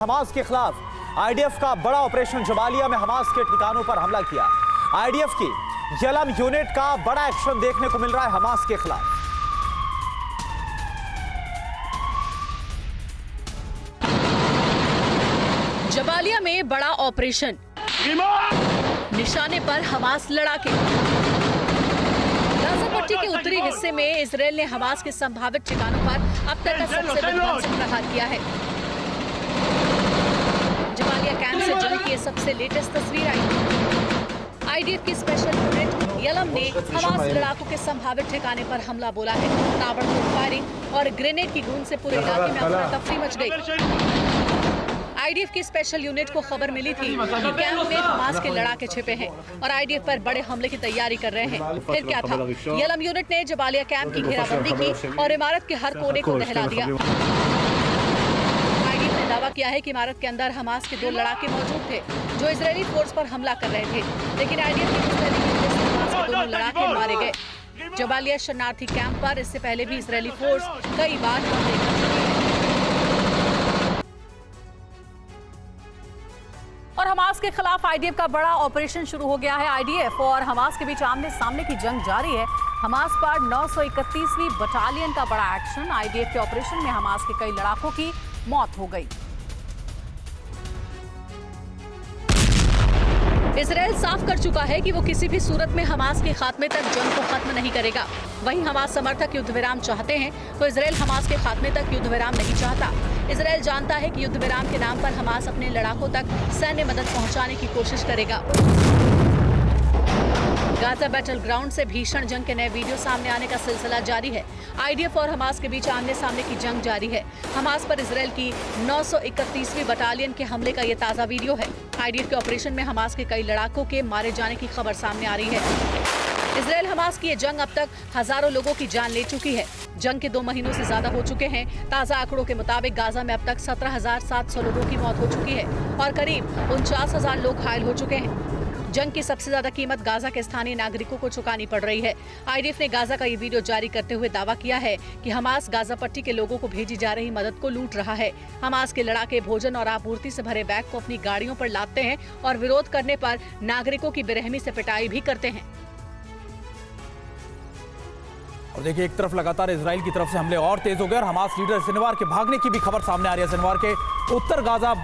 Hamas के खिलाफ IDF का बड़ा ऑपरेशन जबालिया में हमास के ठिकानों पर हमला किया। आईडीएफ की यलम यूनिट का बड़ा एक्शन देखने को मिल रहा है हमास के खिलाफ। जबालिया में बड़ा ऑपरेशन, निशाने पर हमास लड़ाके। गाजा पट्टी के उत्तरी हिस्से में इजरायल ने हमास के संभावित ठिकानों पर अब तक का सबसे विध्वंसक प्रहार किया है। जबालिया कैंप से जंग की सबसे लेटेस्ट तस्वीर आई। आईडीएफ की स्पेशल यूनिट यलम ने हमास लड़ाकों के संभावित ठिकाने पर हमला बोला है। ताबड़तोड़ फायरिंग और ग्रेनेड की गूंज से पूरे इलाके में अफरा तफरी मच गई। आईडीएफ की स्पेशल यूनिट को खबर मिली थी कि कैंप में हमास के लड़ाके छिपे हैं और आईडीएफ पर बड़े हमले की तैयारी कर रहे हैं। फिर क्या था, यलम यूनिट ने जबालिया कैंप की घेराबंदी की और इमारत के हर कोने को दहला दिया। आईडीएफ ने दावा किया है कि इमारत के अंदर हमास के 2 लड़ाके मौजूद थे जो इजरायली फोर्स पर हमला कर रहे थे, लेकिन आईडीएफ की हमास के 2 लड़ाके मारे गए। जबालिया शरणार्थी कैंप पर इससे पहले भी इजरायली फोर्स कई बार हमले कर चुकी है और हमास के खिलाफ आईडीएफ का बड़ा ऑपरेशन शुरू हो गया है। आईडीएफ और हमास के बीच आमने सामने की जंग जारी है। हमास पर 931वीं बटालियन का बड़ा एक्शन। आईडीएफ के ऑपरेशन में हमास के कई लड़ाकों की मौत हो गई। इजरायल साफ कर चुका है कि वो किसी भी सूरत में हमास के खात्मे तक जंग को खत्म नहीं करेगा। वहीं हमास समर्थक युद्ध विराम चाहते हैं तो इजरायल हमास के खात्मे तक युद्ध विराम नहीं चाहता। इजरायल जानता है कि युद्ध विराम के नाम पर हमास अपने लड़ाकों तक सैन्य मदद पहुंचाने की कोशिश करेगा। गाजा बैटल ग्राउंड से भीषण जंग के नए वीडियो सामने आने का सिलसिला जारी है। आईडीएफ और हमास के बीच आमने सामने की जंग जारी है। हमास पर इजरायल की 931वीं बटालियन के हमले का ये ताजा वीडियो है। आईडीएफ के ऑपरेशन में हमास के कई लड़ाकों के मारे जाने की खबर सामने आ रही है। इजरायल हमास की ये जंग अब तक हजारों लोगों की जान ले चुकी है। जंग के 2 महीनों से ज्यादा हो चुके हैं। ताजा आंकड़ों के मुताबिक गाजा में अब तक 17,700 लोगों की मौत हो चुकी है और करीब 49,000 लोग घायल हो चुके हैं। जंग की सबसे ज्यादा कीमत गाजा के स्थानीय नागरिकों को चुकानी पड़ रही है। आईडीएफ ने गाजा का ये वीडियो जारी करते हुए दावा किया है कि हमास गाजा पट्टी के लोगों को भेजी जा रही मदद को लूट रहा है। हमास के लड़ाके भोजन और आपूर्ति से भरे बैग को अपनी गाड़ियों पर लादते हैं और विरोध करने पर नागरिकों की बेरहमी से पिटाई भी करते हैं। और देखिए, एक तरफ लगातार इजराइल की तरफ से हमले और तेज हो गए और हमास लीडर सिनवार के भागने की भी खबर सामने आ रही है। सिनवार के उत्तर गाजा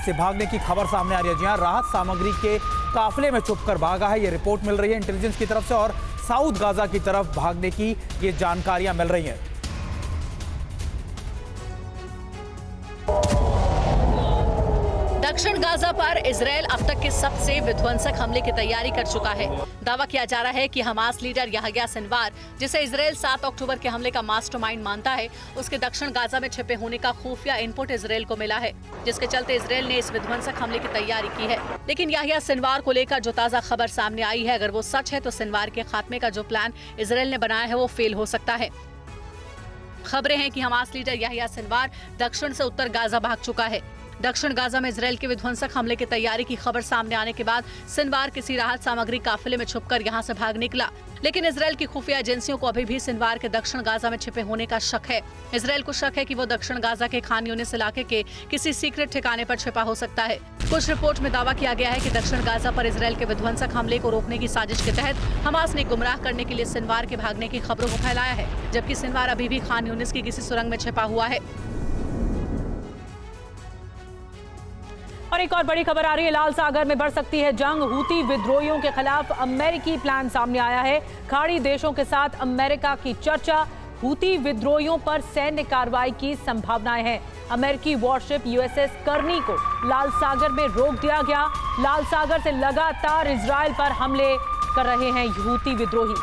से भागने की खबर सामने आ रही है। जी हां, राहत सामग्री के काफिले में छुपकर भागा है, ये रिपोर्ट मिल रही है इंटेलिजेंस की तरफ से और साउथ गाजा की तरफ भागने की ये जानकारियां मिल रही हैं। दक्षिण गाजा पर इजरायल अब तक के सबसे विध्वंसक हमले की तैयारी कर चुका है। दावा किया जा रहा है कि हमास लीडर याह्या सिनवार, जिसे इजरायल 7 अक्टूबर के हमले का मास्टरमाइंड मानता है, उसके दक्षिण गाजा में छिपे होने का खुफिया इनपुट इजरायल को मिला है, जिसके चलते इजरायल ने इस विध्वंसक हमले की तैयारी की है। लेकिन याह्या सिनवार को लेकर जो ताजा खबर सामने आई है, अगर वो सच है तो सिनवार के खात्मे का जो प्लान इजरायल ने बनाया है वो फेल हो सकता है। खबरें हैं कि हमास लीडर याह्या सिनवार दक्षिण से उत्तर गाजा भाग चुका है। दक्षिण गाजा में इजरायल के विध्वंसक हमले की तैयारी की खबर सामने आने के बाद सिनवार किसी राहत सामग्री काफिले में छुपकर यहां से भाग निकला। लेकिन इजरायल की खुफिया एजेंसियों को अभी भी सिनवार के दक्षिण गाजा में छिपे होने का शक है। इजरायल को शक है कि वो दक्षिण गाजा के खान यूनिस इलाके के किसी सीक्रेट ठिकाने पर छिपा हो सकता है। कुछ रिपोर्ट में दावा किया गया है कि दक्षिण गाजा पर इजरायल के विध्वंसक हमले को रोकने की साजिश के तहत हमास ने गुमराह करने के लिए सिनवार के भागने की खबरों को फैलाया है, जबकि सिनवार अभी भी खान यूनिस की किसी सुरंग में छिपा हुआ है। और एक और बड़ी खबर आ रही है, लाल सागर में बढ़ सकती है जंग। हूती विद्रोहियों के खिलाफ अमेरिकी प्लान सामने आया है। खाड़ी देशों के साथ अमेरिका की चर्चा। हूती विद्रोहियों पर सैन्य कार्रवाई की संभावनाएं हैं। अमेरिकी वॉरशिप यूएसएस करनी को लाल सागर में रोक दिया गया। लाल सागर से लगातार इजरायल पर हमले कर रहे हैं हूती विद्रोही।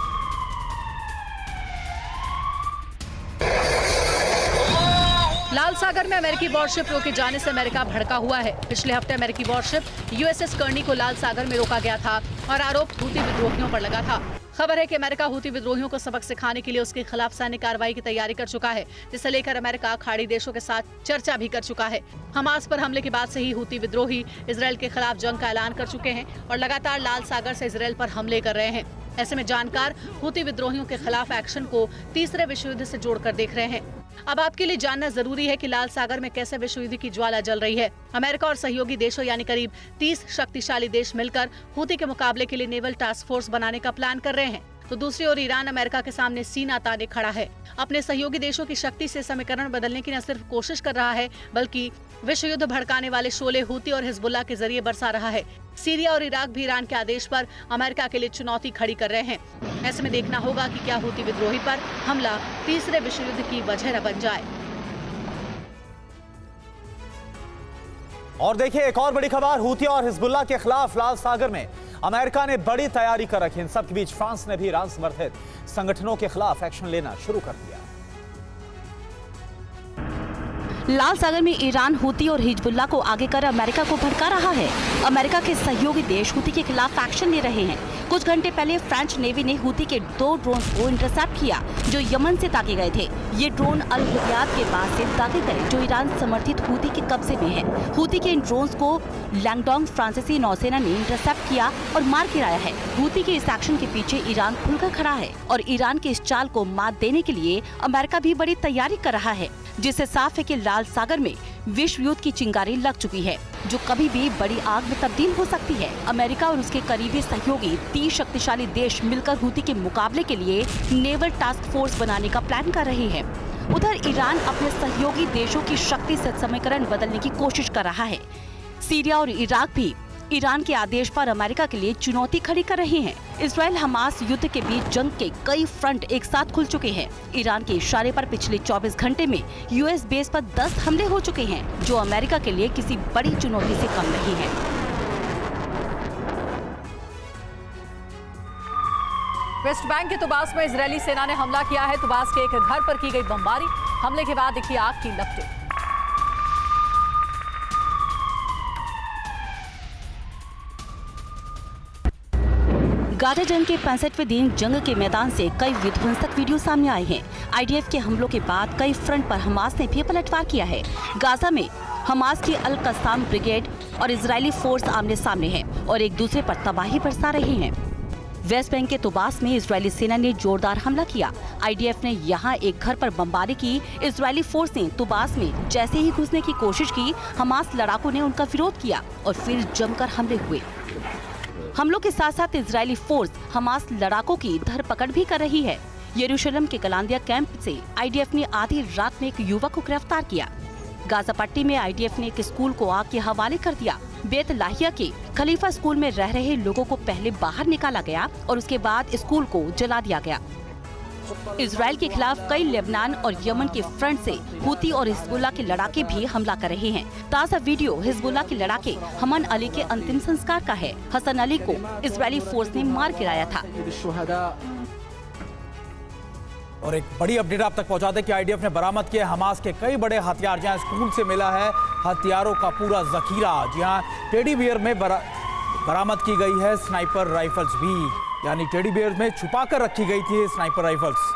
लाल सागर में अमेरिकी वॉरशिप रोके जाने से अमेरिका भड़का हुआ है। पिछले हफ्ते अमेरिकी वॉरशिप यूएसएस करनी को लाल सागर में रोका गया था और आरोप हूती विद्रोहियों पर लगा था। खबर है कि अमेरिका हूती विद्रोहियों को सबक सिखाने के लिए उसके खिलाफ सैन्य कार्रवाई की तैयारी कर चुका है, जिसे लेकर अमेरिका खाड़ी देशों के साथ चर्चा भी कर चुका है। हमास पर हमले के बाद से ही हूती विद्रोही इजरायल के खिलाफ जंग का ऐलान कर चुके हैं और लगातार लाल सागर से इजरायल पर हमले कर रहे हैं। ऐसे में जानकार हूती विद्रोहियों के खिलाफ एक्शन को तीसरे विश्व युद्ध से जोड़कर देख रहे हैं। अब आपके लिए जानना जरूरी है कि लाल सागर में कैसे विश्व युद्ध की ज्वाला जल रही है। अमेरिका और सहयोगी देशों यानी करीब 30 शक्तिशाली देश मिलकर हूती के मुकाबले के लिए नेवल टास्क फोर्स बनाने का प्लान कर रहे हैं, तो दूसरी ओर ईरान अमेरिका के सामने सीना ताने खड़ा है। अपने सहयोगी देशों की शक्ति से समीकरण बदलने की न सिर्फ कोशिश कर रहा है, बल्कि विश्व युद्ध भड़काने वाले शोले हूती और हिजबुल्लाह के जरिए बरसा रहा है। सीरिया और इराक भी ईरान के आदेश पर अमेरिका के लिए चुनौती खड़ी कर रहे हैं। ऐसे में देखना होगा कि क्या हूती विद्रोही पर हमला तीसरे विश्व युद्ध की वजह न बन जाए। और देखिए एक और बड़ी खबर, हूती और हिजबुल्लाह के खिलाफ लाल सागर में अमेरिका ने बड़ी तैयारी कर रखी। इन सब के बीच फ्रांस ने भी ईरान समर्थित संगठनों के खिलाफ एक्शन लेना शुरू कर दिया। लाल सागर में ईरान हूती और हिजबुल्लाह को आगे कर अमेरिका को भड़का रहा है। अमेरिका के सहयोगी देश हूती के खिलाफ एक्शन ले रहे हैं। कुछ घंटे पहले फ्रेंच नेवी ने हूती के 2 ड्रोन को इंटरसेप्ट किया जो यमन से दागे गए थे। ये ड्रोन अल हुदैद के बाद से दागे गए जो ईरान समर्थित हूती के कब्जे में है। हूती के इन ड्रोन को लैंगडोंग फ्रांसीसी नौसेना ने इंटरसेप्ट किया और मार गिराया है। हूती के इस एक्शन के पीछे ईरान खुलकर खड़ा है और ईरान के इस चाल को मात देने के लिए अमेरिका भी बड़ी तैयारी कर रहा है, जिससे साफ है कि लाल सागर में विश्व युद्ध की चिंगारी लग चुकी है जो कभी भी बड़ी आग में तब्दील हो सकती है। अमेरिका और उसके करीबी सहयोगी 30 शक्तिशाली देश मिलकर हूती के मुकाबले के लिए नेवल टास्क फोर्स बनाने का प्लान कर रहे हैं। उधर ईरान अपने सहयोगी देशों की शक्ति से समीकरण बदलने की कोशिश कर रहा है। सीरिया और इराक भी ईरान के आदेश पर अमेरिका के लिए चुनौती खड़ी कर रहे हैं। इजराइल हमास युद्ध के बीच जंग के कई फ्रंट एक साथ खुल चुके हैं। ईरान के इशारे पर पिछले 24 घंटे में यूएस बेस पर 10 हमले हो चुके हैं जो अमेरिका के लिए किसी बड़ी चुनौती से कम नहीं है। वेस्ट बैंक के तुबास में इजरायली सेना ने हमला किया है। तुबास के एक घर पर की गई बमबारी, हमले के बाद दिखी आग की लपटें। गाजा जंग के 65वें दिन जंग के मैदान से कई विध्वंसक वीडियो सामने आए हैं। आईडीएफ के हमलों के बाद कई फ्रंट पर हमास ने भी पलटवार किया है। गाजा में हमास की अल कस्साम ब्रिगेड और इजरायली फोर्स आमने सामने हैं और एक दूसरे पर तबाही बरसा रहे हैं। वेस्ट बैंक के तुबास में इजरायली सेना ने जोरदार हमला किया। आईडीएफ ने यहां एक घर पर बमबारी की। इजरायली फोर्स ने तुबास में जैसे ही घुसने की कोशिश की, हमास लड़ाकों ने उनका विरोध किया और फिर जमकर हमले हुए। हमलों के साथ साथ इजरायली फोर्स हमास लड़ाकों की धरपकड़ भी कर रही है। यरूशलेम के कलांदिया कैंप से आईडीएफ ने आधी रात में एक युवक को गिरफ्तार किया। गाजा पट्टी में आईडीएफ ने एक स्कूल को आग के हवाले कर दिया। बेत लाहिया के खलीफा स्कूल में रह रहे लोगों को पहले बाहर निकाला गया और उसके बाद स्कूल को जला दिया गया। इजराइल के खिलाफ कई लेबनान और यमन के फ्रंट से हूती और हिजबुल्लाह के लड़ाके भी हमला कर रहे हैं। ताज़ा वीडियो हिजबुल्लाह के लड़ाके हमन अली के अंतिम संस्कार का है। हसन अली को इजरायली फोर्स ने मार गिराया था। और एक बड़ी अपडेट आप तक पहुंचा दें कि आईडीएफ ने बरामद किए हमास के कई बड़े हथियार। जहां स्कूल से मिला है हथियारों का पूरा जखीरा। जहां टेडी बियर में बरामद की गई है स्नाइपर राइफल्स भी, यानी टेडी बियर में छुपा कर रखी गई थी स्नाइपर राइफल्स।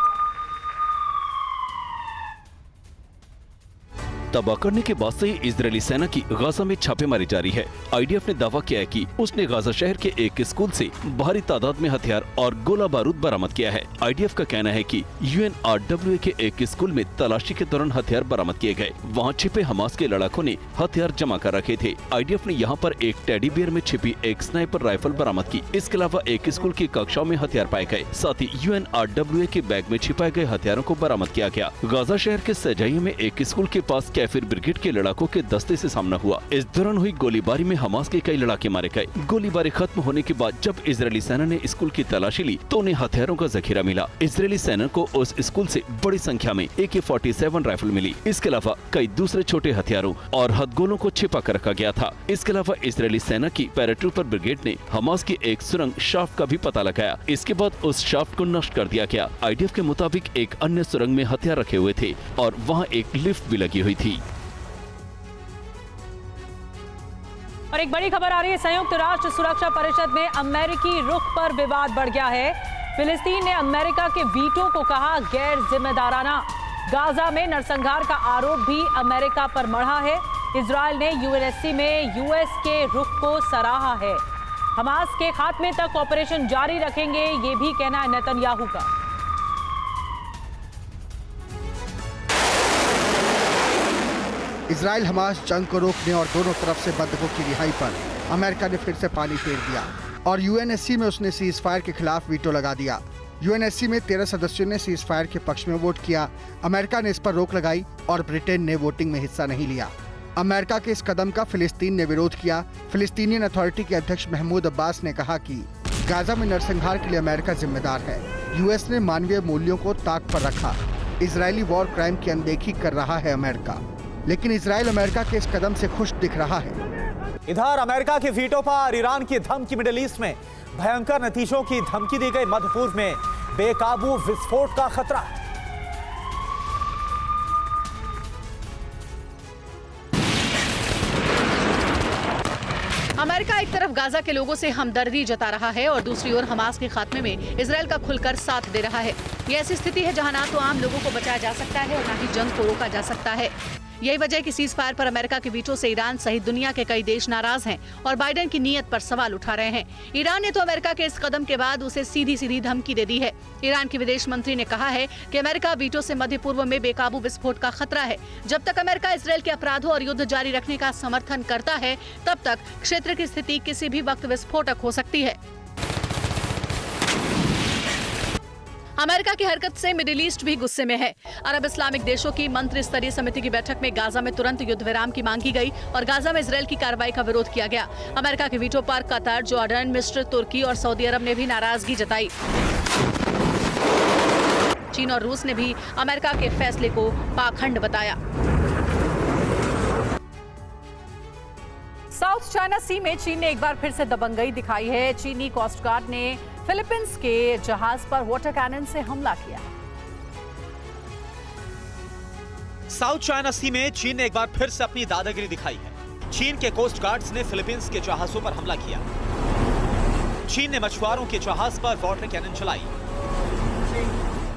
तबाह करने के बाद से ही इजरायली सेना की गाजा में छापेमारी जारी है। आईडीएफ ने दावा किया है कि उसने गाजा शहर के एक स्कूल से भारी तादाद में हथियार और गोला बारूद बरामद किया है। आईडीएफ का कहना है कि यूएनआरडब्ल्यूए के एक स्कूल में तलाशी के दौरान हथियार बरामद किए गए। वहां छिपे हमास के लड़ाकों ने हथियार जमा कर रखे थे। आईडीएफ ने यहाँ पर एक टेडी बियर में छिपी एक स्नाइपर राइफल बरामद की। इसके अलावा एक स्कूल की कक्षाओं में हथियार पाए गए। साथ ही यूएनआरडब्ल्यूए के बैग में छिपाए गए हथियारों को बरामद किया गया। गाजा शहर के सजाइया में एक स्कूल के पास कैफिर ब्रिगेड के लड़ाकों के दस्ते से सामना हुआ। इस दौरान हुई गोलीबारी में हमास के कई लड़ाके मारे गए। गोलीबारी खत्म होने के बाद जब इजरायली सेना ने स्कूल की तलाशी ली तो उन्हें हथियारों का जखीरा मिला। इजरायली सेना को उस स्कूल से बड़ी संख्या में AK-47 राइफल मिली। इसके अलावा कई दूसरे छोटे हथियारों और हथगोलों को छिपा कर रखा गया था। इसके अलावा इजरायली सेना की पैराट्रूपर ब्रिगेड ने हमास की एक सुरंग शाफ्ट का भी पता लगाया। इसके बाद उस शाफ्ट को नष्ट कर दिया गया। आईडीएफ के मुताबिक एक अन्य सुरंग में हथियार रखे हुए थे और वहाँ एक लिफ्ट भी लगी हुई थी। और एक बड़ी खबर आ रही है, संयुक्त राष्ट्र सुरक्षा परिषद में अमेरिकी रुख पर विवाद बढ़ गया है। फिलिस्तीन ने अमेरिका के वीटो को कहा गैर जिम्मेदाराना। गाजा में नरसंहार का आरोप भी अमेरिका पर मढ़ा है। इजरायल ने यूएनएससी में यूएस के रुख को सराहा है। हमास के खात्मे तक ऑपरेशन जारी रखेंगे, ये भी कहना है नेतन्याहू का। इजराइल हमास जंग को रोकने और दोनों तरफ से बंधकों की रिहाई पर अमेरिका ने फिर से पानी फेर दिया और यूएनएससी में उसने सीज फायर के खिलाफ वीटो लगा दिया। यूएनएससी में 13 सदस्यों ने सीज फायर के पक्ष में वोट किया। अमेरिका ने इस पर रोक लगाई और ब्रिटेन ने वोटिंग में हिस्सा नहीं लिया। अमेरिका के इस कदम का फिलिस्तीन ने विरोध किया। फिलिस्तीनियन अथॉरिटी के अध्यक्ष महमूद अब्बास ने कहा कि गाजा में नरसंहार के लिए अमेरिका जिम्मेदार है। यूएस ने मानवीय मूल्यों को ताक पर रखा। इजरायली वॉर क्राइम की अनदेखी कर रहा है अमेरिका, लेकिन इजराइल अमेरिका के इस कदम से खुश दिख रहा है। इधर अमेरिका के वीटो पर ईरान की धमकी, मिडिल ईस्ट में भयंकर नतीजों की धमकी दी गई। मध्य पूर्व में बेकाबू विस्फोट का खतरा। अमेरिका एक तरफ गाजा के लोगों से हमदर्दी जता रहा है और दूसरी ओर हमास के खात्मे में इजरायल का खुलकर साथ दे रहा है। ये ऐसी स्थिति है जहां ना तो आम लोगों को बचाया जा सकता है और ना ही जंग को रोका जा सकता है। यही वजह है कि सीज फायर पर अमेरिका के वीटो से ईरान सहित दुनिया के कई देश नाराज हैं और बाइडेन की नीयत पर सवाल उठा रहे हैं। ईरान ने तो अमेरिका के इस कदम के बाद उसे सीधी सीधी धमकी दे दी है। ईरान के विदेश मंत्री ने कहा है कि अमेरिका वीटो से मध्य पूर्व में बेकाबू विस्फोट का खतरा है। जब तक अमेरिका इसराइल के अपराधों और युद्ध जारी रखने का समर्थन करता है, तब तक क्षेत्र की स्थिति किसी भी वक्त विस्फोटक हो सकती है। अमेरिका की हरकत से मिडिल ईस्ट भी गुस्से में है। अरब इस्लामिक देशों की मंत्री स्तरीय समिति की बैठक में गाजा में तुरंत युद्ध विराम की मांग की गई और गाजा में इजरायल की कार्रवाई का विरोध किया गया। अमेरिका के वीटो पर कतर, जॉर्डन, मिस्र, तुर्की और सऊदी अरब ने भी नाराजगी जताई। चीन और रूस ने भी अमेरिका के फैसले को पाखंड बताया। साउथ चाइना सी में चीन ने एक बार फिर से दबंगई दिखाई है। चीनी कोस्ट गार्ड ने फिलीपींस के जहाज पर वाटर कैनन से हमला किया। साउथ चाइना सी में चीन ने एक बार फिर से अपनी दादागिरी दिखाई है। चीन के कोस्ट गार्ड्स ने फिलीपींस के जहाजों पर हमला किया। चीन ने मछुआरों के जहाज पर वाटर कैनन चलाई।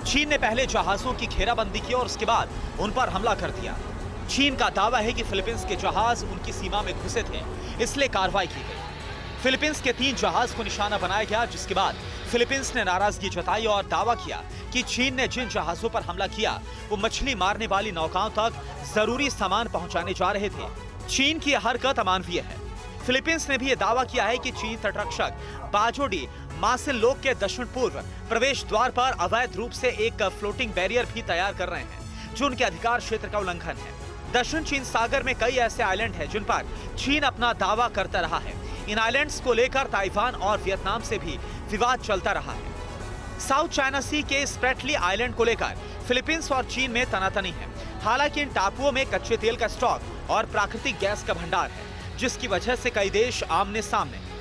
चीन ने पहले जहाजों की घेराबंदी की और उसके बाद उन पर हमला कर दिया। चीन का दावा है कि फिलीपींस के जहाज उनकी सीमा में घुसे थे, इसलिए कार्रवाई की गई। फिलीपींस के 3 जहाज को निशाना बनाया गया, जिसके बाद फिलीपींस ने नाराजगी जताई और दावा किया कि चीन ने जिन जहाजों पर हमला किया वो मछली मारने वाली नौकाओं तक जरूरी सामान पहुंचाने जा रहे थे। चीन की यह हरकत अमानवीय है। फिलीपींस ने भी यह दावा किया है कि चीन तटरक्षक बाजोडी मासिनलोक के दक्षिण पूर्व प्रवेश द्वार पर अवैध रूप से एक फ्लोटिंग बैरियर भी तैयार कर रहे हैं, जो उनके अधिकार क्षेत्र का उल्लंघन है। दक्षिण चीन सागर में कई ऐसे आइलैंड हैं जिन पर चीन अपना दावा करता रहा है। इन आइलैंड्स को लेकर ताइवान और वियतनाम से भी विवाद चलता रहा है। साउथ चाइना सी के स्प्रेटली आइलैंड को लेकर फिलीपींस और चीन में तनातनी है। हालांकि इन टापुओं में कच्चे तेल का स्टॉक और प्राकृतिक गैस का भंडार है, जिसकी वजह से कई देश आमने सामने।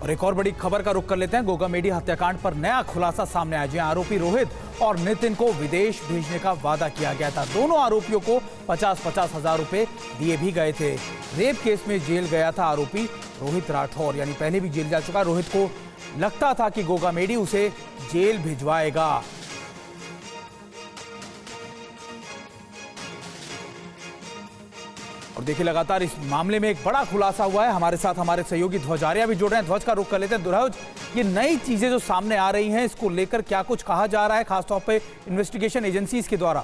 और एक और बड़ी खबर का रुख कर लेते हैं। गोगा मेडी हत्याकांड पर नया खुलासा सामने आया, जहां आरोपी रोहित और नितिन को विदेश भेजने का वादा किया गया था। दोनों आरोपियों को 50-50 हजार रुपए दिए भी गए थे। रेप केस में जेल गया था आरोपी रोहित राठौर, यानी पहले भी जेल जा चुका। रोहित को लगता था कि गोगा मेडी उसे जेल भिजवाएगा। और देखिए, लगातार इस मामले में एक बड़ा खुलासा हुआ है। हमारे साथ हमारे सहयोगी ध्वज आर्या भी जुड़ रहे हैं। ध्वज का रुख कर लेते हैं। ध्वज, ये नई चीजें जो सामने आ रही हैं, इसको लेकर क्या कुछ कहा जा रहा है, खासतौर पे इन्वेस्टिगेशन एजेंसीज के द्वारा?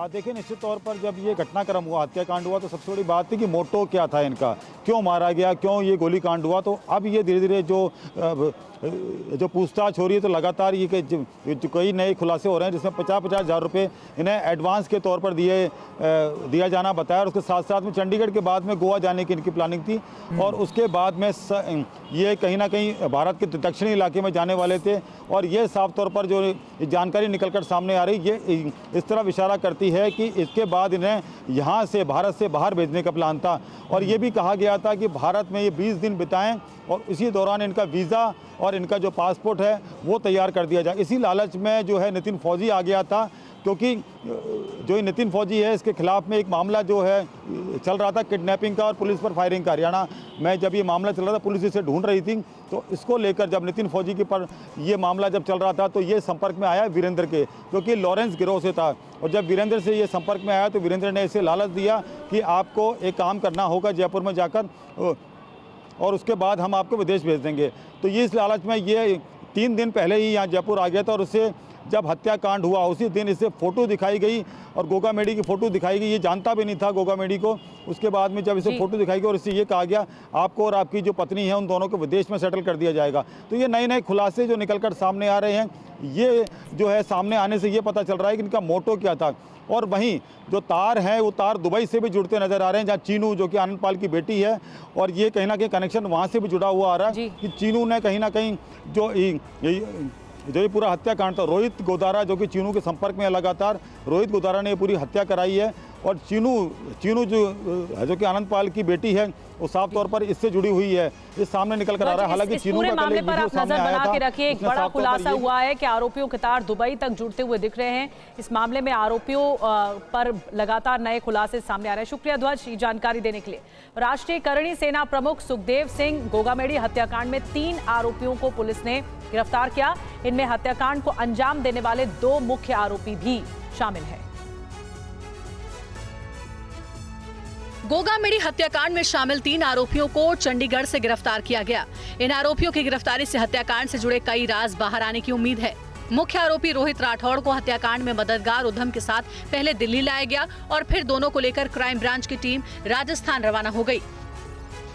देखिए, निश्चित तौर पर जब ये घटनाक्रम हुआ, हत्याकांड हुआ, तो सबसे बड़ी बात थी कि मोटो क्या था इनका, क्यों मारा गया, क्यों ये गोली कांड हुआ। तो अब ये धीरे धीरे जो पूछताछ हो रही है, तो लगातार ये जो कई नए खुलासे हो रहे हैं, जिसमें 50-50 हज़ार रुपये इन्हें एडवांस के तौर पर दिया जाना बताया। और उसके साथ साथ में चंडीगढ़ के बाद में गोवा जाने की इनकी प्लानिंग थी और उसके बाद में ये कहीं ना कहीं भारत के दक्षिणी इलाके में जाने वाले थे। और ये साफ तौर पर जो जानकारी निकल कर सामने आ रही, ये इस तरफ इशारा करती है कि इसके बाद इन्हें यहाँ से, भारत से बाहर भेजने का प्लान था। और ये भी कहा गया था कि भारत में ये 20 दिन बिताएं और इसी दौरान इनका वीज़ा और इनका जो पासपोर्ट है वो तैयार कर दिया जाए। इसी लालच में जो है नितिन फौजी आ गया था, क्योंकि जो ये नितिन फौजी है, इसके खिलाफ में एक मामला जो है चल रहा था किडनैपिंग का और पुलिस पर फायरिंग का। हरियाणा में जब ये मामला चल रहा था, पुलिस इसे ढूंढ रही थी, तो इसको लेकर जब नितिन फौजी के पर ये मामला जब चल रहा था, तो ये संपर्क में आया वीरेंद्र के, क्योंकि लॉरेंस गिरोह से था। और जब वीरेंद्र से ये संपर्क में आया, तो वीरेंद्र ने इसे लालच दिया कि आपको एक काम करना होगा जयपुर में जाकर, और उसके बाद हम आपको विदेश भेज देंगे। तो ये इस लालच में ये 3 दिन पहले ही यहाँ जयपुर आ गया था और उससे जब हत्याकांड हुआ उसी दिन इसे फ़ोटो दिखाई गई और गोगा मेडी की फ़ोटो दिखाई गई। ये जानता भी नहीं था गोगा मेडी को। उसके बाद में जब इसे फ़ोटो दिखाई गई और इससे ये कहा गया आपको और आपकी जो पत्नी है उन दोनों को विदेश में सेटल कर दिया जाएगा। तो ये नए नए खुलासे जो निकल कर सामने आ रहे हैं, ये जो है सामने आने से ये पता चल रहा है कि इनका मोटो क्या था। और वहीं जो तार हैं वो तार दुबई से भी जुड़ते नज़र आ रहे हैं, जहाँ चीनू जो कि आनंद पाल की बेटी है और ये कहीं ना कहीं कनेक्शन वहाँ से भी जुड़ा हुआ आ रहा है कि चीनू ने कहीं ना कहीं जो ये पूरा हत्याकांड था, रोहित गोदारा जो कि चीनू के संपर्क में है लगातार, रोहित गोदारा ने ये पूरी हत्या कराई है। और चीनू जो कि आनंद पाल की बेटी है वो साफ तौर पर इससे जुड़ी हुई है, ये सामने निकल कर आ रहा है। हालांकि चीनू का मामले पर आप नजर बना के रखिए। एक बड़ा खुलासा हुआ है कि आरोपियों के तार दुबई तक जुड़ते हुए दिख रहे हैं। इस मामले में आरोपियों पर लगातार नए खुलासे सामने आ रहे हैं। शुक्रिया ध्वज ये जानकारी देने के लिए। राष्ट्रीय करणी सेना प्रमुख सुखदेव सिंह गोगामेडी हत्याकांड में 3 आरोपियों को पुलिस ने गिरफ्तार किया। इनमें हत्याकांड को अंजाम देने वाले 2 मुख्य आरोपी भी शामिल हैं। गोगामेडी हत्याकांड में शामिल 3 आरोपियों को चंडीगढ़ से गिरफ्तार किया गया। इन आरोपियों की गिरफ्तारी से हत्याकांड से जुड़े कई राज बाहर आने की उम्मीद है। मुख्य आरोपी रोहित राठौड़ को हत्याकांड में मददगार उधम के साथ पहले दिल्ली लाया गया और फिर दोनों को लेकर क्राइम ब्रांच की टीम राजस्थान रवाना हो गई।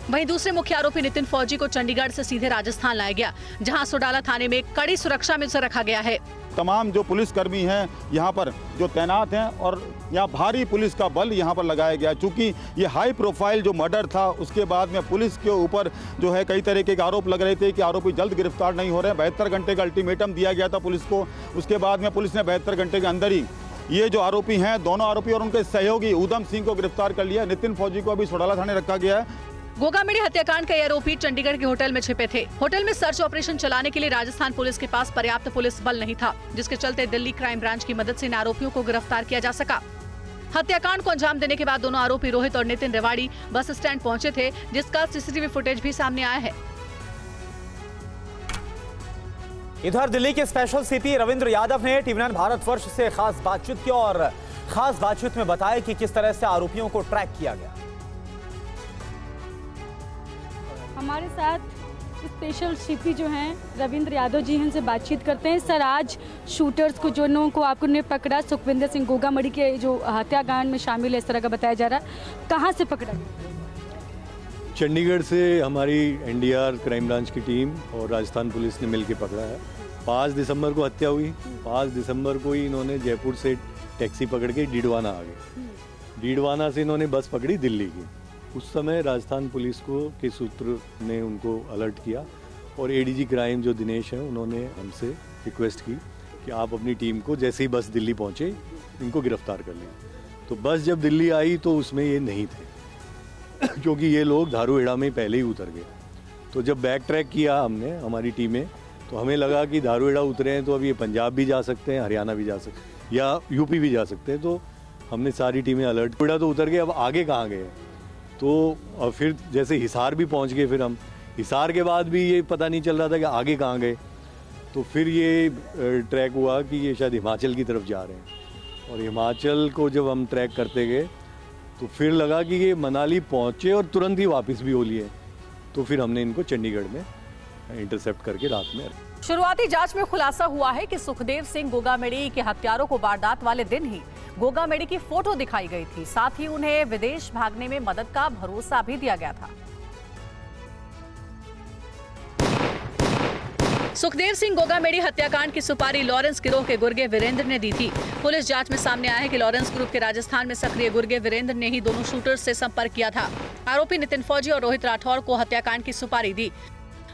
वहीं दूसरे मुख्य आरोपी नितिन फौजी को चंडीगढ़ से सीधे राजस्थान लाया गया, जहां सोडाला थाने में कड़ी सुरक्षा में उसे रखा गया है। तमाम जो पुलिसकर्मी हैं यहाँ पर जो तैनात हैं और यहाँ भारी पुलिस का बल यहाँ पर लगाया गया, चूँकि ये हाई प्रोफाइल जो मर्डर था उसके बाद में पुलिस के ऊपर जो है कई तरीके के आरोप लग रहे थे कि आरोपी जल्द गिरफ्तार नहीं हो रहे हैं। 72 घंटे का अल्टीमेटम दिया गया था पुलिस को। उसके बाद में पुलिस ने 72 घंटे के अंदर ही ये जो आरोपी हैं, दोनों आरोपी और उनके सहयोगी उधम सिंह को गिरफ्तार कर लिया। नितिन फौजी को अभी सोडाला थाने रखा गया है। गोगामेडी हत्याकांड के आरोपी चंडीगढ़ के होटल में छिपे थे। होटल में सर्च ऑपरेशन चलाने के लिए राजस्थान पुलिस के पास पर्याप्त पुलिस बल नहीं था, जिसके चलते दिल्ली क्राइम ब्रांच की मदद से इन आरोपियों को गिरफ्तार किया जा सका। हत्याकांड को अंजाम देने के बाद दोनों आरोपी रोहित और नितिन रेवाड़ी बस स्टैंड पहुंचे थे, जिसका सीसीटीवी फुटेज भी सामने आया है। इधर दिल्ली के स्पेशल सीपी रविंद्र यादव ने टीवी 9 भारतवर्ष से खास बातचीत की और खास बातचीत में बताया कि किस तरह से आरोपियों को ट्रैक किया गया। हमारे साथ स्पेशल सीपी जो हैं रविंद्र यादव जी हैं, उनसे बातचीत करते हैं। सर, आज शूटर्स को जो लोगों को आपने पकड़ा, सुखविंदर सिंह गोगामेडी के जो हत्याकांड में शामिल है इस तरह का बताया जा रहा है, कहाँ से पकड़ा गया? चंडीगढ़ से हमारी एनडीआर क्राइम ब्रांच की टीम और राजस्थान पुलिस ने मिलकर पकड़ा है। 5 दिसंबर को हत्या हुई। 5 दिसंबर को ही इन्होंने जयपुर से टैक्सी पकड़ के डीडवाना आ गए। डीडवाना से इन्होंने बस पकड़ी दिल्ली की। उस समय राजस्थान पुलिस को के सूत्र ने उनको अलर्ट किया और एडीजी क्राइम जो दिनेश हैं उन्होंने हमसे रिक्वेस्ट की कि आप अपनी टीम को जैसे ही बस दिल्ली पहुंचे इनको गिरफ्तार कर लें। तो बस जब दिल्ली आई तो उसमें ये नहीं थे क्योंकि ये लोग धारूहेड़ा में पहले ही उतर गए। तो जब बैक ट्रैक किया हमने हमारी टीमें, तो हमें लगा कि धारूहेड़ा उतरे हैं तो अब ये पंजाब भी जा सकते हैं, हरियाणा भी जा सकते हैं या यूपी भी जा सकते हैं। तो हमने सारी टीमें अलर्ट किया। तो उतर गए, अब आगे कहाँ गए? तो और फिर जैसे हिसार भी पहुंच गए, फिर हम हिसार के बाद भी ये पता नहीं चल रहा था कि आगे कहाँ गए। तो फिर ये ट्रैक हुआ कि ये शायद हिमाचल की तरफ जा रहे हैं और हिमाचल को जब हम ट्रैक करते गए तो फिर लगा कि ये मनाली पहुंचे और तुरंत ही वापस भी हो लिए। तो फिर हमने इनको चंडीगढ़ में इंटरसेप्ट करके रात में। शुरुआती जांच में खुलासा हुआ है कि सुखदेव सिंह गोगामेडी के हत्यारों को वारदात वाले दिन ही गोगामेडी की फोटो दिखाई गई थी। साथ ही उन्हें विदेश भागने में मदद का भरोसा भी दिया गया था। सुखदेव सिंह गोगामेडी हत्याकांड की सुपारी लॉरेंस गिरोह के गुर्गे वीरेंद्र ने दी थी। पुलिस जांच में सामने आया है कि लॉरेंस ग्रुप के राजस्थान में सक्रिय गुर्गे वीरेंद्र ने ही दोनों शूटर्स से संपर्क किया था। आरोपी नितिन फौजी और रोहित राठौड़ को हत्याकांड की सुपारी दी।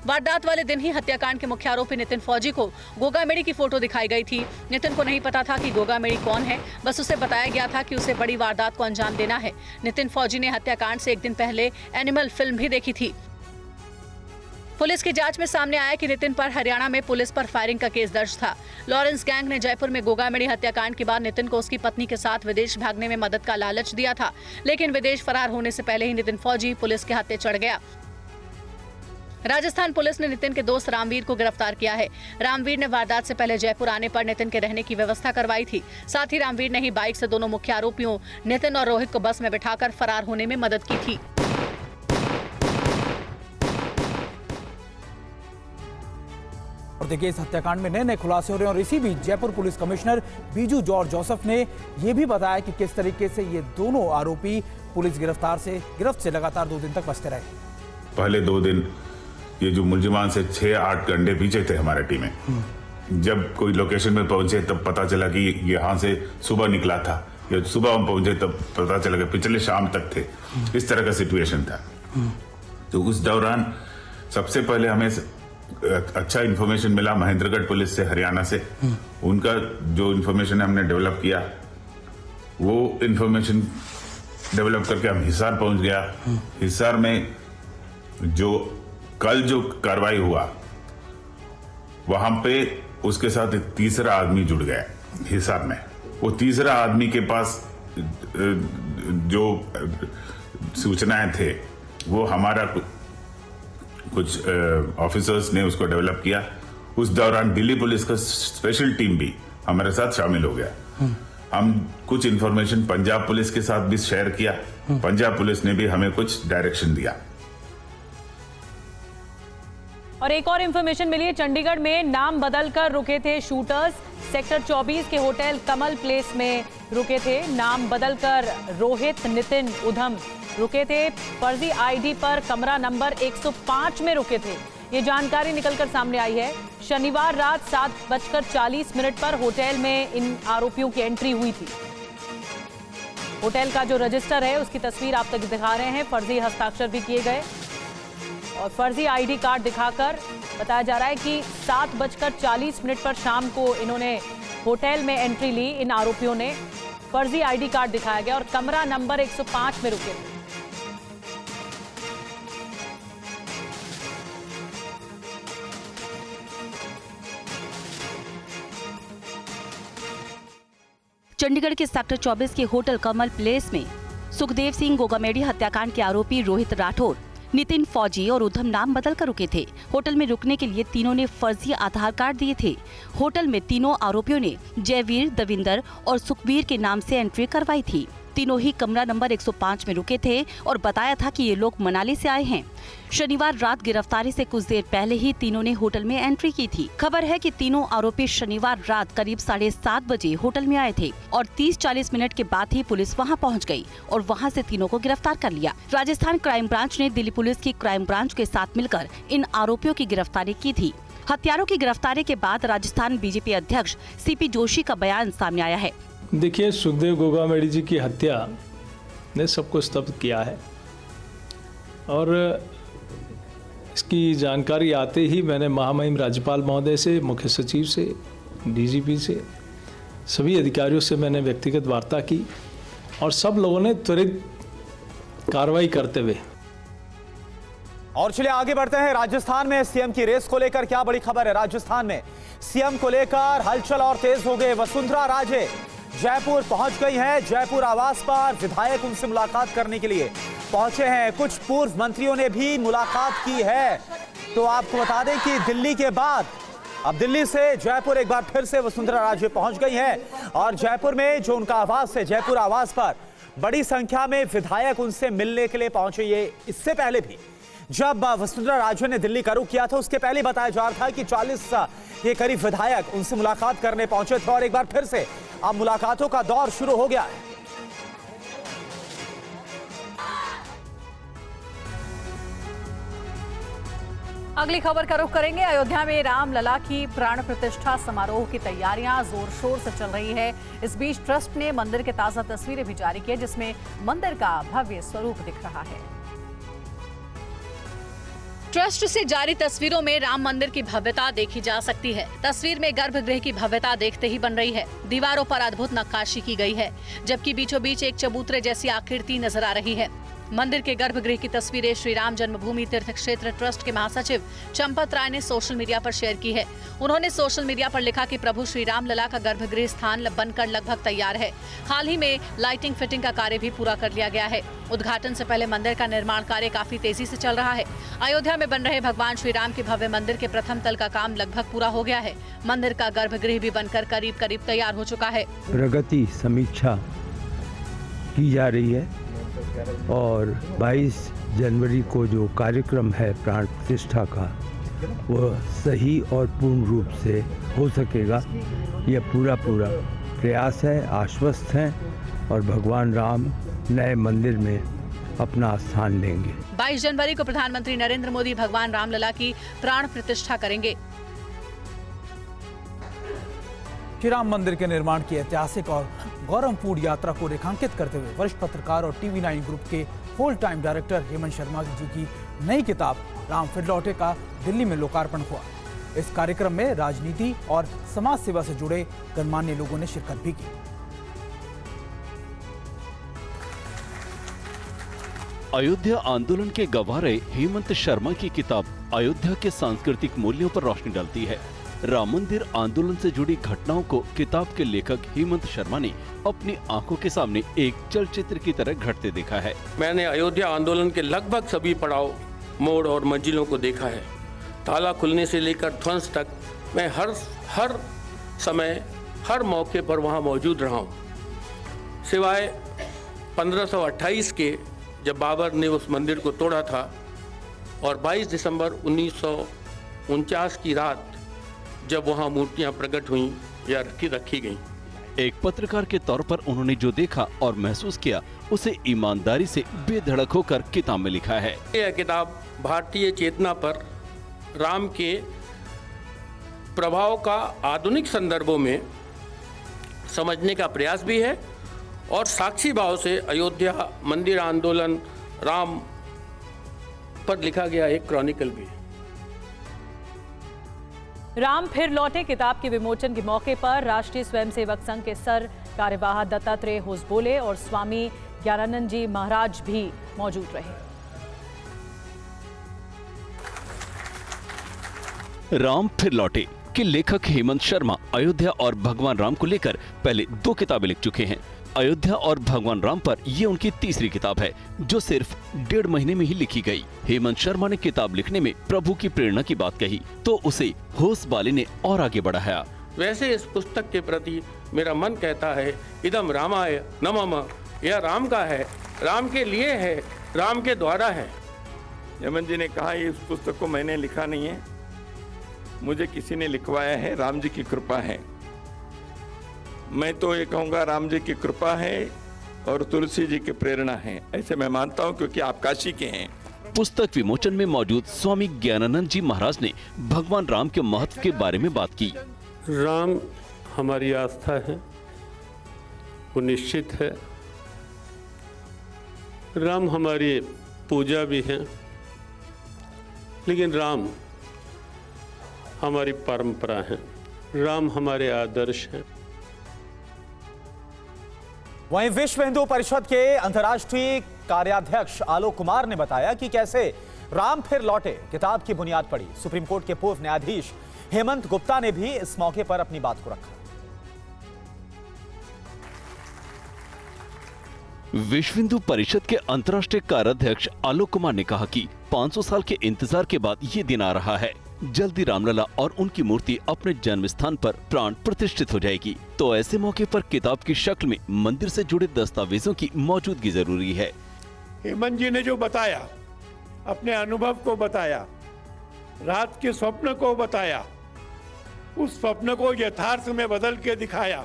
वारदात वाले दिन ही हत्याकांड के मुख्य आरोपी नितिन फौजी को गोगामेडी की फोटो दिखाई गई थी। नितिन को नहीं पता था कि गोगामेडी कौन है, बस उसे बताया गया था कि उसे बड़ी वारदात को अंजाम देना है। नितिन फौजी ने हत्याकांड से एक दिन पहले एनिमल फिल्म भी देखी थी। पुलिस की जांच में सामने आया कि नितिन पर हरियाणा में पुलिस पर फायरिंग का केस दर्ज था। लॉरेंस गैंग ने जयपुर में गोगामेडी हत्याकांड के बाद नितिन को उसकी पत्नी के साथ विदेश भागने में मदद का लालच दिया था, लेकिन विदेश फरार होने से पहले ही नितिन फौजी पुलिस के हाथे चढ़ गया। राजस्थान पुलिस ने नितिन के दोस्त रामवीर को गिरफ्तार किया है। रामवीर ने वारदात से पहले जयपुर आने पर नितिन के रहने की व्यवस्था करवाई थी। साथ ही रामवीर ने ही बाइक से दोनों मुख्य आरोपियों नितिन और रोहित को बस में बिठाकर फरार होने में मदद की थी। और देखिए, इस हत्याकांड में नए नए खुलासे हो रहे हैं और इसी बीच जयपुर पुलिस कमिश्नर बीजू जॉर्ज जोसेफ ने यह भी बताया कि किस तरीके से ये दोनों आरोपी पुलिस गिरफ्त से लगातार 2 दिन तक बचते रहे। पहले 2 दिन ये जो मुलजिमान से 6-8 घंटे पीछे थे हमारे टीम में। जब कोई लोकेशन में पहुंचे तब पता चला कि यहाँ से सुबह निकला था, या सुबह हम पहुंचे तब पता चला कि पिछले शाम तक थे। इस तरह का सिचुएशन था। तो उस दौरान सबसे पहले हमें अच्छा इन्फॉर्मेशन मिला महेंद्रगढ़ पुलिस से, हरियाणा से। उनका जो इन्फॉर्मेशन हमने डेवलप किया, वो इन्फॉर्मेशन डेवलप करके हम हिसार पहुंच गया। हिसार में जो कल जो कार्रवाई हुआ, वहां पे उसके साथ एक तीसरा आदमी जुड़ गया हिसार में। वो तीसरा आदमी के पास जो सूचनाएं थे, वो हमारा कुछ ऑफिसर्स ने उसको डेवलप किया। उस दौरान दिल्ली पुलिस का स्पेशल टीम भी हमारे साथ शामिल हो गया। हम कुछ इंफॉर्मेशन पंजाब पुलिस के साथ भी शेयर किया। पंजाब पुलिस ने भी हमें कुछ डायरेक्शन दिया। और एक और इंफॉर्मेशन मिली है, चंडीगढ़ में नाम बदलकर रुके थे शूटर्स। सेक्टर 24 के होटल कमल प्लेस में रुके थे। नाम बदलकर रोहित नितिन उधम रुके थे। फर्जी आईडी पर कमरा नंबर 105 में रुके थे। ये जानकारी निकलकर सामने आई है। शनिवार रात 7:40 पर होटल में इन आरोपियों की एंट्री हुई थी। होटल का जो रजिस्टर है उसकी तस्वीर आप तक दिखा रहे हैं। फर्जी हस्ताक्षर भी किए गए और फर्जी आईडी कार्ड दिखाकर बताया जा रहा है कि 7:40 पर शाम को इन्होंने होटल में एंट्री ली। इन आरोपियों ने फर्जी आईडी कार्ड दिखाया गया और कमरा नंबर 105 में रुके। चंडीगढ़ के सेक्टर 24 के होटल कमल प्लेस में सुखदेव सिंह गोगामेडी हत्याकांड के आरोपी रोहित राठौर, नितिन फौजी और उधम नाम बदल कर रुके थे। होटल में रुकने के लिए तीनों ने फर्जी आधार कार्ड दिए थे। होटल में तीनों आरोपियों ने जयवीर, दविंदर और सुखबीर के नाम से एंट्री करवाई थी। तीनों ही कमरा नंबर 105 में रुके थे और बताया था कि ये लोग मनाली से आए हैं। शनिवार रात गिरफ्तारी से कुछ देर पहले ही तीनों ने होटल में एंट्री की थी। खबर है कि तीनों आरोपी शनिवार रात करीब 7:30 बजे होटल में आए थे और 30-40 मिनट के बाद ही पुलिस वहां पहुंच गई और वहां से तीनों को गिरफ्तार कर लिया। राजस्थान क्राइम ब्रांच ने दिल्ली पुलिस की क्राइम ब्रांच के साथ मिलकर इन आरोपियों की गिरफ्तारी की थी। हत्यारों की गिरफ्तारी के बाद राजस्थान बीजेपी अध्यक्ष सीपी जोशी का बयान सामने आया है। देखिए, सुखदेव गोगामेडी जी की हत्या ने सबको स्तब्ध किया है और इसकी जानकारी आते ही मैंने महामहिम राज्यपाल महोदय से, मुख्य सचिव से, डीजीपी से, सभी अधिकारियों से मैंने व्यक्तिगत वार्ता की और सब लोगों ने त्वरित कार्रवाई करते हुए। और चलिए आगे बढ़ते हैं। राजस्थान में सीएम की रेस को लेकर क्या बड़ी खबर है। राजस्थान में सीएम को लेकर हलचल और तेज हो गए। वसुंधरा राजे जयपुर पहुंच गई हैं। जयपुर आवास पर विधायक उनसे मुलाकात करने के लिए पहुंचे हैं। कुछ पूर्व मंत्रियों ने भी मुलाकात की है। तो आपको बता दें कि दिल्ली के बाद अब दिल्ली से जयपुर एक बार फिर से वसुंधरा राजे पहुंच गई हैं और जयपुर में जो उनका आवास है, जयपुर आवास पर बड़ी संख्या में विधायक उनसे मिलने के लिए पहुंचे। ये इससे पहले भी जब वसुंधरा राजे ने दिल्ली का रुख किया था, उसके पहले बताया जा रहा था कि 40 के करीब विधायक उनसे मुलाकात करने पहुंचे थे और एक बार फिर से अब मुलाकातों का दौर शुरू हो गया है। अगली खबर का रुख करेंगे। अयोध्या में रामलला की प्राण प्रतिष्ठा समारोह की तैयारियां जोर शोर से चल रही है। इस बीच ट्रस्ट ने मंदिर के ताजा तस्वीरें भी जारी की है, जिसमें मंदिर का भव्य स्वरूप दिख रहा है। ट्रस्ट से जारी तस्वीरों में राम मंदिर की भव्यता देखी जा सकती है। तस्वीर में गर्भगृह की भव्यता देखते ही बन रही है। दीवारों पर अद्भुत नक्काशी की गई है, जबकि बीचों बीच एक चबूतरे जैसी आकृति नजर आ रही है। मंदिर के गर्भगृह की तस्वीरें श्री राम जन्मभूमि तीर्थ क्षेत्र ट्रस्ट के महासचिव चंपत राय ने सोशल मीडिया पर शेयर की है। उन्होंने सोशल मीडिया पर लिखा कि प्रभु श्री राम लला का गर्भगृह स्थान बनकर लगभग तैयार है। हाल ही में लाइटिंग फिटिंग का कार्य भी पूरा कर लिया गया है। उद्घाटन से पहले मंदिर का निर्माण कार्य काफी तेजी से चल रहा है। अयोध्या में बन रहे भगवान श्री राम के भव्य मंदिर के प्रथम तल का काम लगभग पूरा हो गया है। मंदिर का गर्भगृह भी बनकर करीब करीब तैयार हो चुका है। प्रगति समीक्षा की जा रही है और 22 जनवरी को जो कार्यक्रम है प्राण प्रतिष्ठा का, वो सही और पूर्ण रूप से हो सकेगा। यह पूरा प्रयास है, आश्वस्त हैं और भगवान राम नए मंदिर में अपना स्थान लेंगे। 22 जनवरी को प्रधानमंत्री नरेंद्र मोदी भगवान रामलला की प्राण प्रतिष्ठा करेंगे। श्री राम मंदिर के निर्माण की ऐतिहासिक और गौरवपूर्ण यात्रा को रेखांकित करते हुए वरिष्ठ पत्रकार और टीवी 9 ग्रुप के full time director Hemant Sharma ji की नई किताब राम फिर लौटे का दिल्ली में लोकार्पण हुआ। इस कार्यक्रम में राजनीति और समाज सेवा से जुड़े गणमान्य लोगों ने शिरकत भी की। अयोध्या आंदोलन के गवाह रहे हेमंत शर्मा की किताब अयोध्या के सांस्कृतिक मूल्यों पर रोशनी डालती है। राम मंदिर आंदोलन से जुड़ी घटनाओं को किताब के लेखक हेमंत शर्मा ने अपनी आंखों के सामने एक चलचित्र की तरह घटते देखा है। मैंने अयोध्या आंदोलन के लगभग सभी पड़ाव, मोड़ और मंजिलों को देखा है। ताला खुलने से लेकर ध्वंस तक मैं हर समय, हर मौके पर वहां मौजूद रहा हूं। सिवाय 1528 के, जब बाबर ने उस मंदिर को तोड़ा था, और 22 दिसंबर 1949 की रात जब वहां मूर्तियां प्रकट हुईं या रखी गईं। एक पत्रकार के तौर पर उन्होंने जो देखा और महसूस किया उसे ईमानदारी से बेधड़क होकर किताब में लिखा है। यह किताब भारतीय चेतना पर राम के प्रभाव का आधुनिक संदर्भों में समझने का प्रयास भी है और साक्षी भाव से अयोध्या मंदिर आंदोलन राम पर लिखा गया एक क्रॉनिकल भी है। राम फिर लौटे किताब के विमोचन के मौके पर राष्ट्रीय स्वयंसेवक संघ के सर कार्यवाह दत्तात्रेय होसबोले और स्वामी ज्ञानानंद जी महाराज भी मौजूद रहे। राम फिर लौटे के लेखक हेमंत शर्मा अयोध्या और भगवान राम को लेकर पहले 2 किताबें लिख चुके हैं। अयोध्या और भगवान राम पर ये उनकी तीसरी किताब है जो सिर्फ 1.5 महीने में ही लिखी गई। हेमंत शर्मा ने किताब लिखने में प्रभु की प्रेरणा की बात कही तो उसे होसबाले ने और आगे बढ़ाया। वैसे इस पुस्तक के प्रति मेरा मन कहता है इदम रामाय न मम, यह राम का है, राम के लिए है, राम के द्वारा है। हेमंत जी ने कहा इस पुस्तक को मैंने लिखा नहीं है, मुझे किसी ने लिखवाया है, राम जी की कृपा है। मैं तो ये कहूँगा राम जी की कृपा है और तुलसी जी की प्रेरणा है, ऐसे मैं मानता हूँ क्योंकि आप काशी के हैं। पुस्तक विमोचन में मौजूद स्वामी ज्ञानानंद जी महाराज ने भगवान राम के महत्व के बारे में बात की। राम हमारी आस्था है, वो निश्चित है। राम हमारी पूजा भी है, लेकिन राम हमारी परंपरा है, राम हमारे आदर्श हैं। वहीं विश्व हिंदू परिषद के अंतर्राष्ट्रीय कार्याध्यक्ष आलोक कुमार ने बताया कि कैसे राम फिर लौटे किताब की बुनियाद पड़ी। सुप्रीम कोर्ट के पूर्व न्यायाधीश हेमंत गुप्ता ने भी इस मौके पर अपनी बात को रखा। विश्व हिंदू परिषद के अंतर्राष्ट्रीय कार्याध्यक्ष आलोक कुमार ने कहा कि 500 साल के इंतजार के बाद ये दिन आ रहा है। जल्दी रामलला और उनकी मूर्ति अपने जन्म स्थान पर प्राण प्रतिष्ठित हो जाएगी, तो ऐसे मौके पर किताब की शक्ल में मंदिर से जुड़े दस्तावेजों की मौजूदगी जरूरी है। हेमंत जी ने जो बताया, अपने अनुभव को बताया, रात के स्वप्न को बताया, उस स्वप्न को यथार्थ में बदल के दिखाया,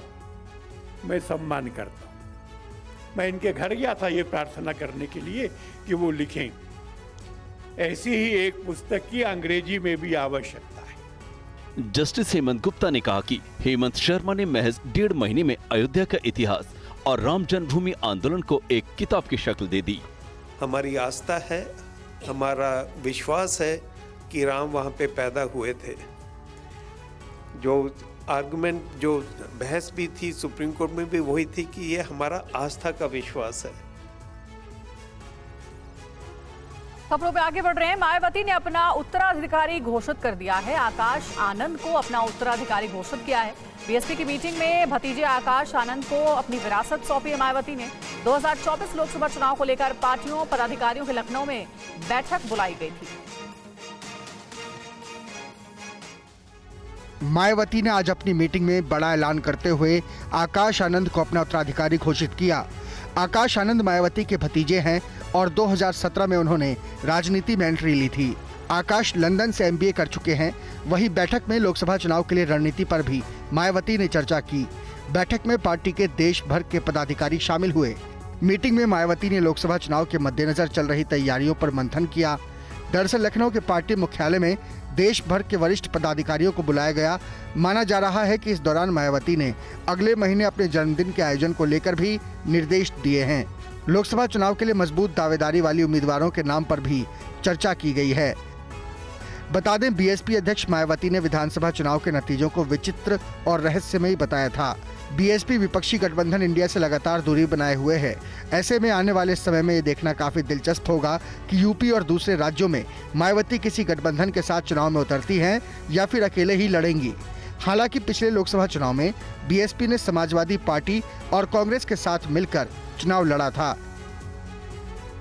मैं सम्मान करता हूँ। मैं इनके घर गया था ये प्रार्थना करने के लिए कि वो लिखें। ऐसी ही एक पुस्तक की अंग्रेजी में भी आवश्यकता है। जस्टिस हेमंत गुप्ता ने कहा कि हेमंत शर्मा ने महज 1.5 महीने में अयोध्या का इतिहास और राम जन्मभूमि आंदोलन को एक किताब की शक्ल दे दी। हमारी आस्था है, हमारा विश्वास है कि राम वहाँ पे पैदा हुए थे। जो आर्गुमेंट, जो बहस भी थी सुप्रीम कोर्ट में भी वही थी कि ये हमारा आस्था का विश्वास है। खबरों पे आगे बढ़ रहे हैं। मायावती ने अपना उत्तराधिकारी घोषित कर दिया है। आकाश आनंद को अपना उत्तराधिकारी घोषित किया है। बीएसपी की मीटिंग में भतीजे आकाश आनंद को अपनी विरासत सौंपी है मायावती ने। 2024 लोकसभा चुनाव को लेकर पार्टियों पदाधिकारियों के लखनऊ में बैठक बुलाई गई थी। मायावती ने आज अपनी मीटिंग में बड़ा ऐलान करते हुए आकाश आनंद को अपना उत्तराधिकारी घोषित किया। आकाश आनंद मायावती के भतीजे हैं और 2017 में उन्होंने राजनीति में एंट्री ली थी। आकाश लंदन से MBA कर चुके हैं। वहीं बैठक में लोकसभा चुनाव के लिए रणनीति पर भी मायावती ने चर्चा की। बैठक में पार्टी के देश भर के पदाधिकारी शामिल हुए। मीटिंग में मायावती ने लोकसभा चुनाव के मद्देनजर चल रही तैयारियों पर मंथन किया। दरअसल लखनऊ के पार्टी मुख्यालय में देश भर के वरिष्ठ पदाधिकारियों को बुलाया गया। माना जा रहा है कि इस दौरान मायावती ने अगले महीने अपने जन्मदिन के आयोजन को लेकर भी निर्देश दिए हैं। लोकसभा चुनाव के लिए मजबूत दावेदारी वाली उम्मीदवारों के नाम पर भी चर्चा की गई है। बता दें, BSP अध्यक्ष मायावती ने विधानसभा चुनाव के नतीजों को विचित्र और रहस्यमयी बताया था। BSP विपक्षी गठबंधन इंडिया से लगातार दूरी बनाए हुए है। ऐसे में आने वाले समय में ये देखना काफी दिलचस्प होगा कि यूपी और दूसरे राज्यों में मायावती किसी गठबंधन के साथ चुनाव में उतरती हैं या फिर अकेले ही लड़ेंगी। हालांकि पिछले लोकसभा चुनाव में BSP ने समाजवादी पार्टी और कांग्रेस के साथ मिलकर चुनाव लड़ा था।